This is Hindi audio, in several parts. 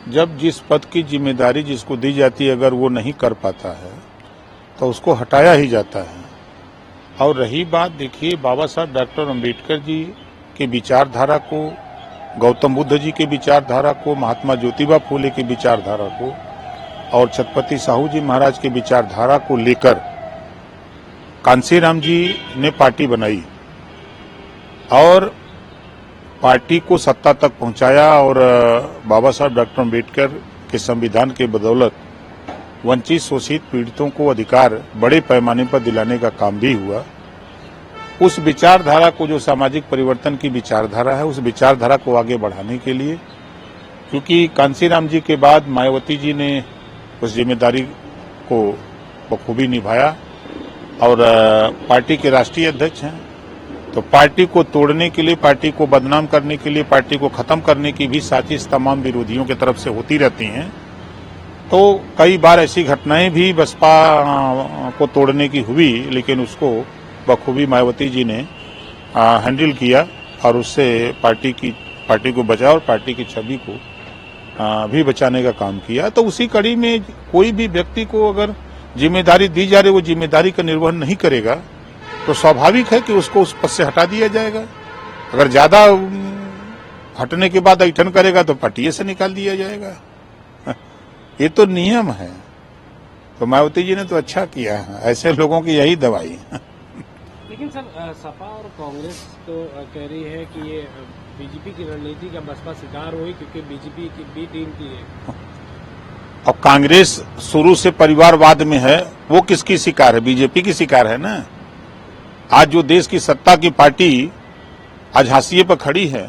जब जिस पद की जिम्मेदारी जिसको दी जाती है अगर वो नहीं कर पाता है तो उसको हटाया ही जाता है। और रही बात, देखिए, बाबा साहब डॉक्टर अम्बेडकर जी के विचारधारा को, गौतम बुद्ध जी के विचारधारा को, महात्मा ज्योतिबा फूले की विचारधारा को और छत्रपति साहू जी महाराज की विचारधारा को लेकर कांसीराम जी ने पार्टी बनाई और पार्टी को सत्ता तक पहुंचाया और बाबा साहब डॉक्टर अम्बेडकर के संविधान के बदौलत वंचित शोषित पीड़ितों को अधिकार बड़े पैमाने पर दिलाने का काम भी हुआ। उस विचारधारा को, जो सामाजिक परिवर्तन की विचारधारा है, उस विचारधारा को आगे बढ़ाने के लिए, क्योंकि कांसीराम जी के बाद मायावती जी ने उस जिम्मेदारी को बखूबी निभाया और पार्टी के राष्ट्रीय अध्यक्ष हैं, तो पार्टी को तोड़ने के लिए, पार्टी को बदनाम करने के लिए, पार्टी को खत्म करने की भी साजिश तमाम विरोधियों की तरफ से होती रहती हैं। तो कई बार ऐसी घटनाएं भी बसपा को तोड़ने की हुई, लेकिन उसको बखूबी मायावती जी ने हैंडल किया और उससे पार्टी को बचाया और पार्टी की छवि को भी बचाने का काम किया। तो उसी कड़ी में कोई भी व्यक्ति को अगर जिम्मेदारी दी जा रही, वो जिम्मेदारी का निर्वहन नहीं करेगा तो स्वाभाविक है कि उसको उस पद से हटा दिया जाएगा। अगर ज्यादा हटने के बाद ऐठन करेगा तो पार्टी से निकाल दिया जाएगा। ये तो नियम है। तो मायावती जी ने तो अच्छा किया है, ऐसे लोगों की यही दवाई। लेकिन सर, सपा और कांग्रेस तो कह रही है कि ये बीजेपी की रणनीति का बसपा शिकार हुई, क्योंकि बीजेपी की बी टीम की है। और कांग्रेस शुरू से परिवारवाद में है, वो किसकी शिकार है? बीजेपी की शिकार है ना। आज जो देश की सत्ता की पार्टी आज हाशिए पर खड़ी है,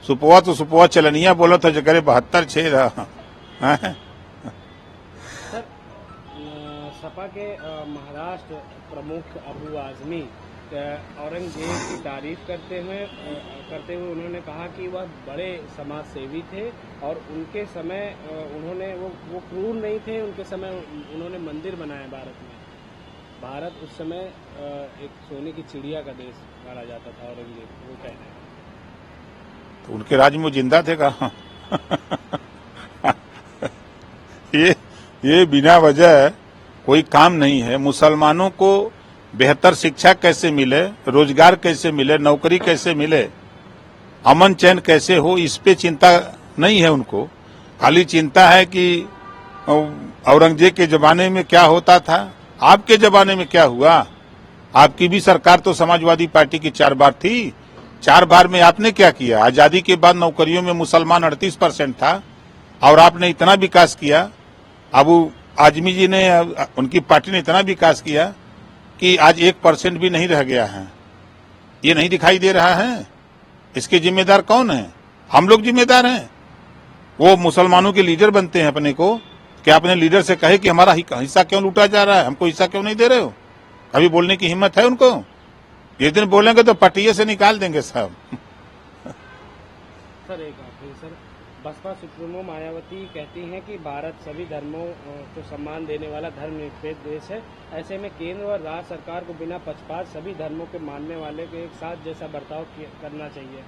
सुपवा तो सुपवा चलनिया बोला था जगह 72 6 रहा। सर, सपा के महाराष्ट्र प्रमुख अबू आजमी औरंगजेब की तारीफ करते हुए उन्होंने कहा कि वह बड़े समाज सेवी थे और उनके समय उन्होंने वो क्रूर नहीं थे। उनके समय उन्होंने मंदिर बनाया भारत में। भारत उस समय एक सोने की चिड़िया का देश माना जाता था औरंगजेब, वो कहते हैं। तो उनके राज में जिंदा थे कहा? ये बिना वजह कोई काम नहीं है। मुसलमानों को बेहतर शिक्षा कैसे मिले, रोजगार कैसे मिले, नौकरी कैसे मिले, अमन चैन कैसे हो, इस पे चिंता नहीं है उनको। खाली चिंता है कि औरंगजेब के जमाने में क्या होता था, आपके जमाने में क्या हुआ। आपकी भी सरकार तो समाजवादी पार्टी की 4 बार थी। 4 बार में आपने क्या किया? आजादी के बाद नौकरियों में मुसलमान 38% था और आपने इतना विकास किया। अबू आजमी जी ने, उनकी पार्टी ने इतना विकास किया कि आज 1% भी नहीं रह गया है। ये नहीं दिखाई दे रहा है? इसके जिम्मेदार कौन है? हम लोग जिम्मेदार हैं। वो मुसलमानों के लीडर बनते हैं अपने को। क्या अपने लीडर से कहे कि हमारा हिस्सा क्यों लूटा जा रहा है, हमको हिस्सा क्यों नहीं दे रहे हो? कभी बोलने की हिम्मत है उनको? ये दिन बोलेंगे तो पार्टी से निकाल देंगे साहब। सर, एक सर, बसपा सुप्रीमो मायावती कहती हैं कि भारत सभी धर्मों को सम्मान देने वाला धर्मनिरपेक्ष देश है। ऐसे में केंद्र और राज्य सरकार को बिना पक्षपात सभी धर्मों के मानने वाले को एक साथ जैसा बर्ताव करना चाहिए,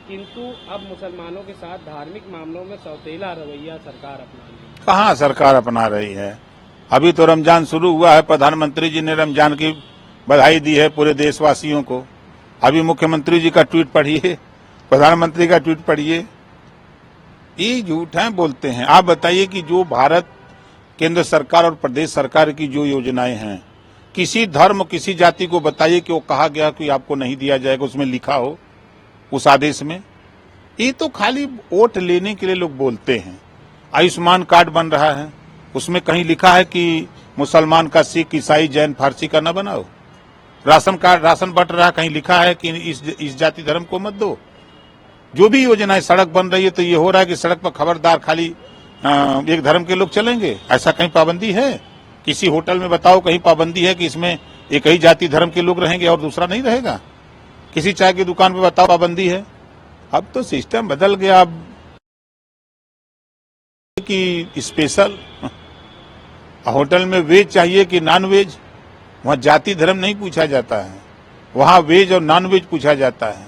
किंतु अब मुसलमानों के साथ धार्मिक मामलों में सौतेला रवैया सरकार अपना रही है। कहाँ सरकार अपना रही है? अभी तो रमजान शुरू हुआ है, प्रधानमंत्री जी ने रमजान की बधाई दी है पूरे देशवासियों को। अभी मुख्यमंत्री जी का ट्वीट पढ़िए, प्रधानमंत्री का ट्वीट पढ़िए। ये झूठ है, बोलते हैं। आप बताइए कि जो भारत केंद्र सरकार और प्रदेश सरकार की जो योजनाएं हैं, किसी धर्म किसी जाति को बताइए कि वो कहा गया कि आपको नहीं दिया जाएगा, उसमें लिखा हो उस आदेश में। ये तो खाली वोट लेने के लिए लोग बोलते हैं। आयुष्मान कार्ड बन रहा है, उसमें कहीं लिखा है कि मुसलमान का सिख ईसाई जैन फारसी का न बनाओ। राशन कार्ड, राशन बंट रहा है, कहीं लिखा है कि इस जाति धर्म को मत दो। जो भी योजनाएं, सड़क बन रही है तो ये हो रहा है कि सड़क पर खबरदार खाली एक धर्म के लोग चलेंगे। ऐसा कहीं पाबंदी है? किसी होटल में बताओ कहीं पाबंदी है कि इसमें एक ही जाति धर्म के लोग रहेंगे और दूसरा नहीं रहेगा? किसी चाय की दुकान पे बताओ पाबंदी है? अब तो सिस्टम बदल गया। अब कि स्पेशल होटल में वेज चाहिए कि नॉन वेज, वहां जाति धर्म नहीं पूछा जाता है, वहां वेज और नॉन वेज पूछा जाता है।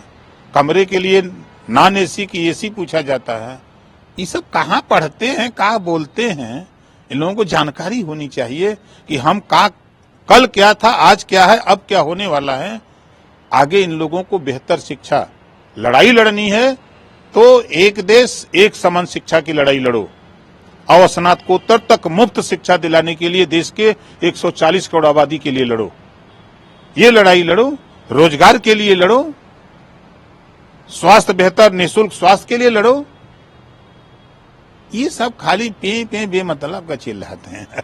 कमरे के लिए नॉन एसी की एसी पूछा जाता है। ये सब कहाँ पढ़ते हैं, कहाँ बोलते हैं? इन लोगों को जानकारी होनी चाहिए कि हम कल क्या था, आज क्या है, अब क्या होने वाला है। आगे इन लोगों को बेहतर शिक्षा, लड़ाई लड़नी है तो एक देश एक समान शिक्षा की लड़ाई लड़ो और स्नातकोत्तर तक मुफ्त शिक्षा दिलाने के लिए देश के 140 करोड़ आबादी के लिए लड़ो। ये लड़ाई लड़ो, रोजगार के लिए लड़ो, स्वास्थ्य बेहतर निःशुल्क स्वास्थ्य के लिए लड़ो। ये सब खाली पे बेमतलब का चिल्लाते हैं।